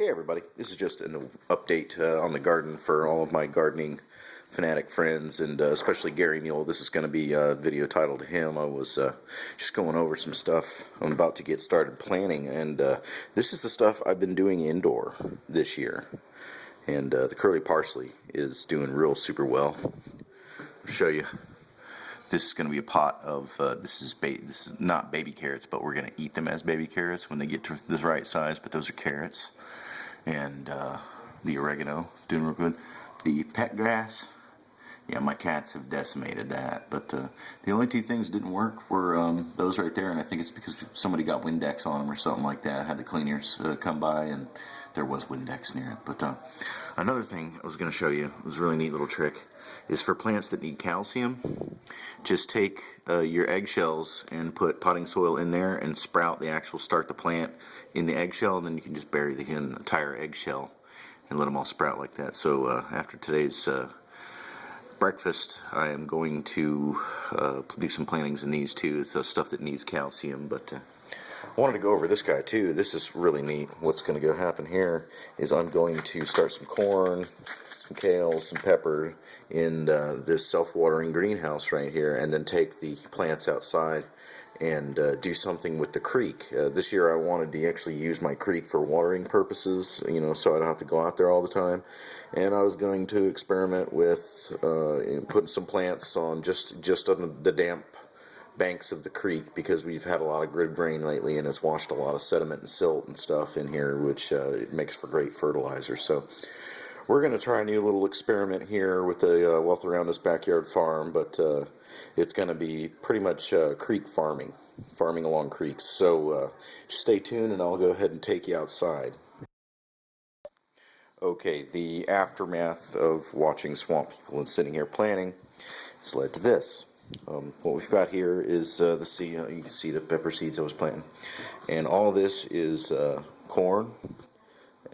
Hey everybody, this is just an update on the garden for all of my gardening fanatic friends, and especially Garymule. This is going to be a video titled to him. I was just going over some stuff. I'm about to get started planting, and this is the stuff I've been doing indoor this year. And the curly parsley is doing real super well. I'll show you. This is going to be a pot of, this is not baby carrots, but we're going to eat them as baby carrots when they get to the right size, but those are carrots. And the oregano is doing real good. The pet grass, yeah, my cats have decimated that, but the only two things that didn't work were those right there, and I think it's because somebody got Windex on them or something like that. I had the cleaners come by, and there was Windex near it. But another thing I was going to show you, it was a really neat little trick, is for plants that need calcium. Just take your eggshells and put potting soil in there and start the plant in the eggshell, and then you can just bury the entire eggshell and let them all sprout like that. So after today's breakfast, I am going to do some plantings in these too, the stuff that needs calcium. But I wanted to go over this guy too. This is really neat. What's going to happen here is I'm going to start some corn, some kale, some pepper in this self-watering greenhouse right here, and then take the plants outside and do something with the creek. This year I wanted to actually use my creek for watering purposes, you know, so I don't have to go out there all the time. And I was going to experiment with putting some plants on just on the damp banks of the creek, because we've had a lot of good rain lately and it's washed a lot of sediment and silt and stuff in here, which it makes for great fertilizer. So we're going to try a new little experiment here with the Wealth Around Us Backyard Farm, but it's going to be pretty much creek farming along creeks. So stay tuned and I'll go ahead and take you outside. Okay, the aftermath of watching Swamp People and sitting here planning has led to this. What we've got here is the seed. You can see the pepper seeds I was planting, and all this is corn,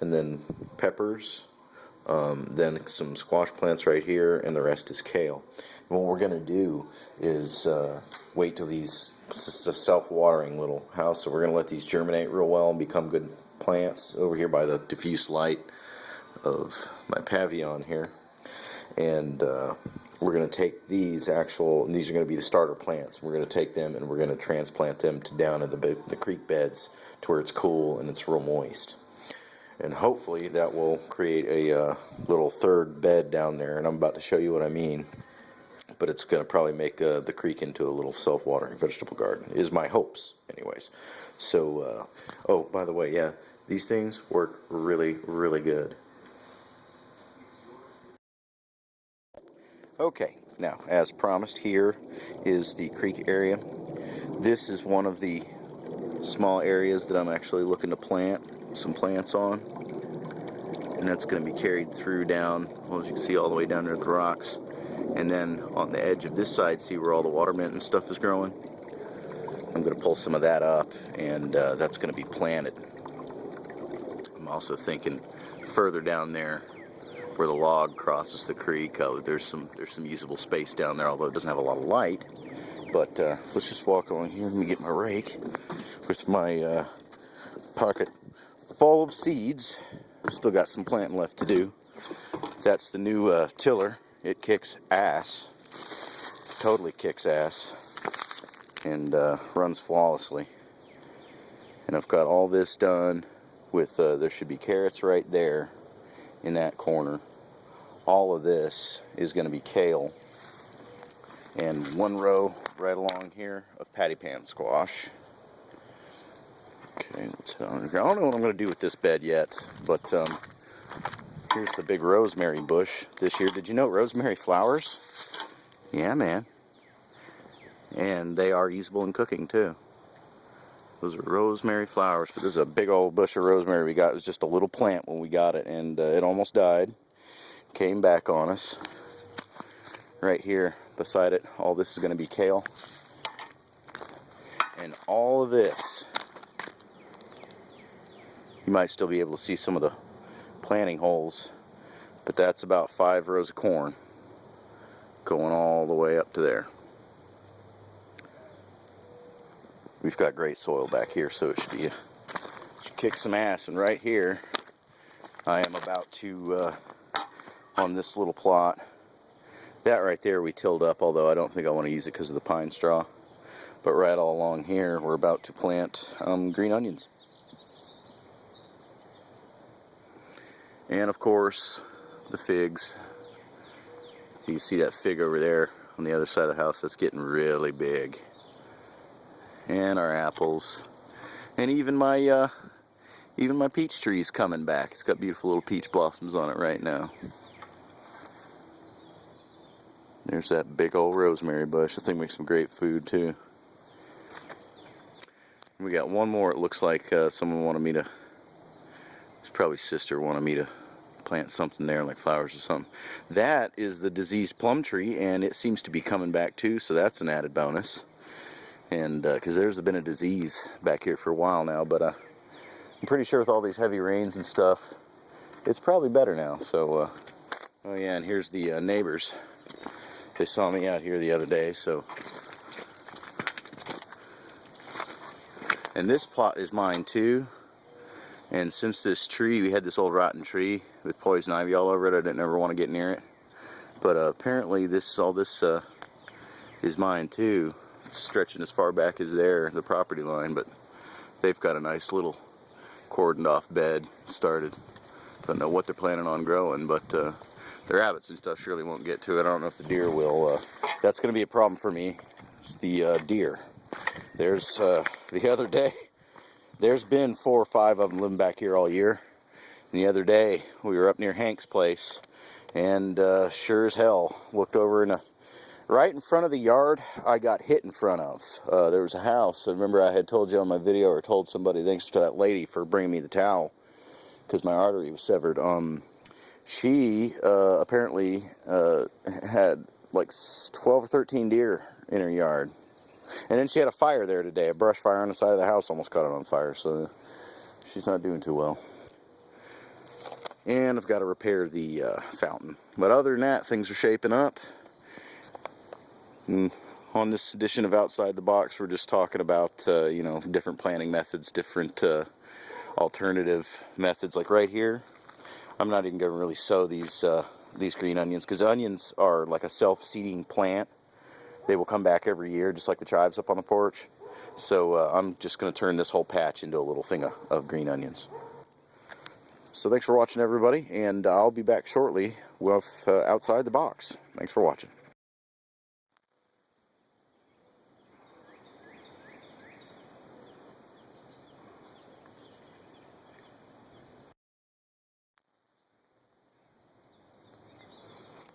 and then peppers, then some squash plants right here, and the rest is kale. And what we're going to do is wait till this is a self-watering little house, so we're going to let these germinate real well and become good plants over here by the diffuse light of my pavilion here. And we're going to take these are going to be the starter plants. We're going to take them and we're going to transplant them down in the creek beds to where it's cool and it's real moist. And hopefully that will create a little third bed down there, and I'm about to show you what I mean. But it's going to probably make the creek into a little self-watering vegetable garden, is my hopes anyways. So, oh, by the way, yeah, these things work really, really good. Okay, now, as promised, here is the creek area. This is one of the small areas that I'm actually looking to plant some plants on. And that's going to be carried through down, well, as you can see, all the way down to the rocks. And then on the edge of this side, see where all the water mint and stuff is growing? I'm going to pull some of that up, and that's going to be planted. I'm also thinking further down there, where the log crosses the creek, there's some usable space down there, although it doesn't have a lot of light. But let's just walk along here. Let me get my rake with my pocket full of seeds. We've still got some planting left to do. That's the new tiller. It kicks ass, totally kicks ass, and runs flawlessly. And I've got all this done with, there should be carrots right there in that corner. All of this is going to be kale, and one row right along here of patty pan squash. Okay, let's head on here. I don't know what I'm going to do with this bed yet, but here's the big rosemary bush this year. Did you know rosemary flowers? Yeah, man. And they are usable in cooking too. Those are rosemary flowers. But this is a big old bush of rosemary we got. It was just a little plant when we got it, and it almost died. Came back on us. Right here beside it, all this is going to be kale. And all of this, you might still be able to see some of the planting holes, but that's about 5 rows of corn going all the way up to there. We've got great soil back here, so it should kick some ass. And right here I am about to, on this little plot, that right there we tilled up, although I don't think I want to use it because of the pine straw. But right all along here, we're about to plant green onions. And of course, the figs. You see that fig over there on the other side of the house, that's getting really big. And our apples. And even my peach tree's coming back. It's got beautiful little peach blossoms on it right now. There's that big old rosemary bush. I think makes some great food too. We got one more. It looks like someone wanted me to, it's probably sister wanted me to plant something there, like flowers or something. That is the diseased plum tree, and it seems to be coming back too, so that's an added bonus. And because there's been a disease back here for a while now, but I'm pretty sure with all these heavy rains and stuff, it's probably better now. So, oh yeah, and here's the neighbors. They saw me out here the other day, so. And this plot is mine too. And since this tree, we had this old rotten tree with poison ivy all over it, I didn't ever want to get near it. But apparently all this is mine too. It's stretching as far back as the property line, but they've got a nice little cordoned off bed started. Don't know what they're planning on growing, but the rabbits and stuff surely won't get to it. I don't know if the deer will. That's going to be a problem for me. It's the deer. There's the other day, there's been 4 or 5 of them living back here all year. And the other day, we were up near Hank's place, and sure as hell, looked over right in front of the yard I got hit in front of. There was a house. I remember I had told you on my video, or told somebody, thanks to that lady for bringing me the towel, because my artery was severed. She apparently had like 12 or 13 deer in her yard. And then she had a fire there today, a brush fire on the side of the house, almost caught it on fire, so she's not doing too well. And I've got to repair the fountain. But other than that, things are shaping up. And on this edition of Outside the Box, we're just talking about, you know, different planting methods, different alternative methods. Like right here, I'm not even going to really sow these green onions, because onions are like a self-seeding plant. They will come back every year, just like the chives up on the porch. So I'm just going to turn this whole patch into a little thing of green onions. So thanks for watching, everybody, and I'll be back shortly with Outside the Box. Thanks for watching.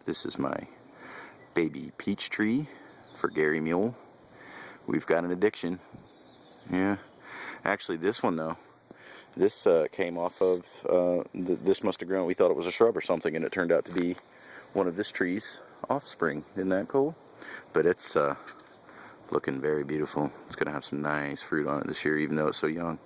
This is my baby peach tree for Garymule. We've got an addiction. Yeah, actually this one though, this came off of, this must have grown, we thought it was a shrub or something, and it turned out to be one of this tree's offspring. Isn't that cool? But it's looking very beautiful. It's going to have some nice fruit on it this year, even though it's so young.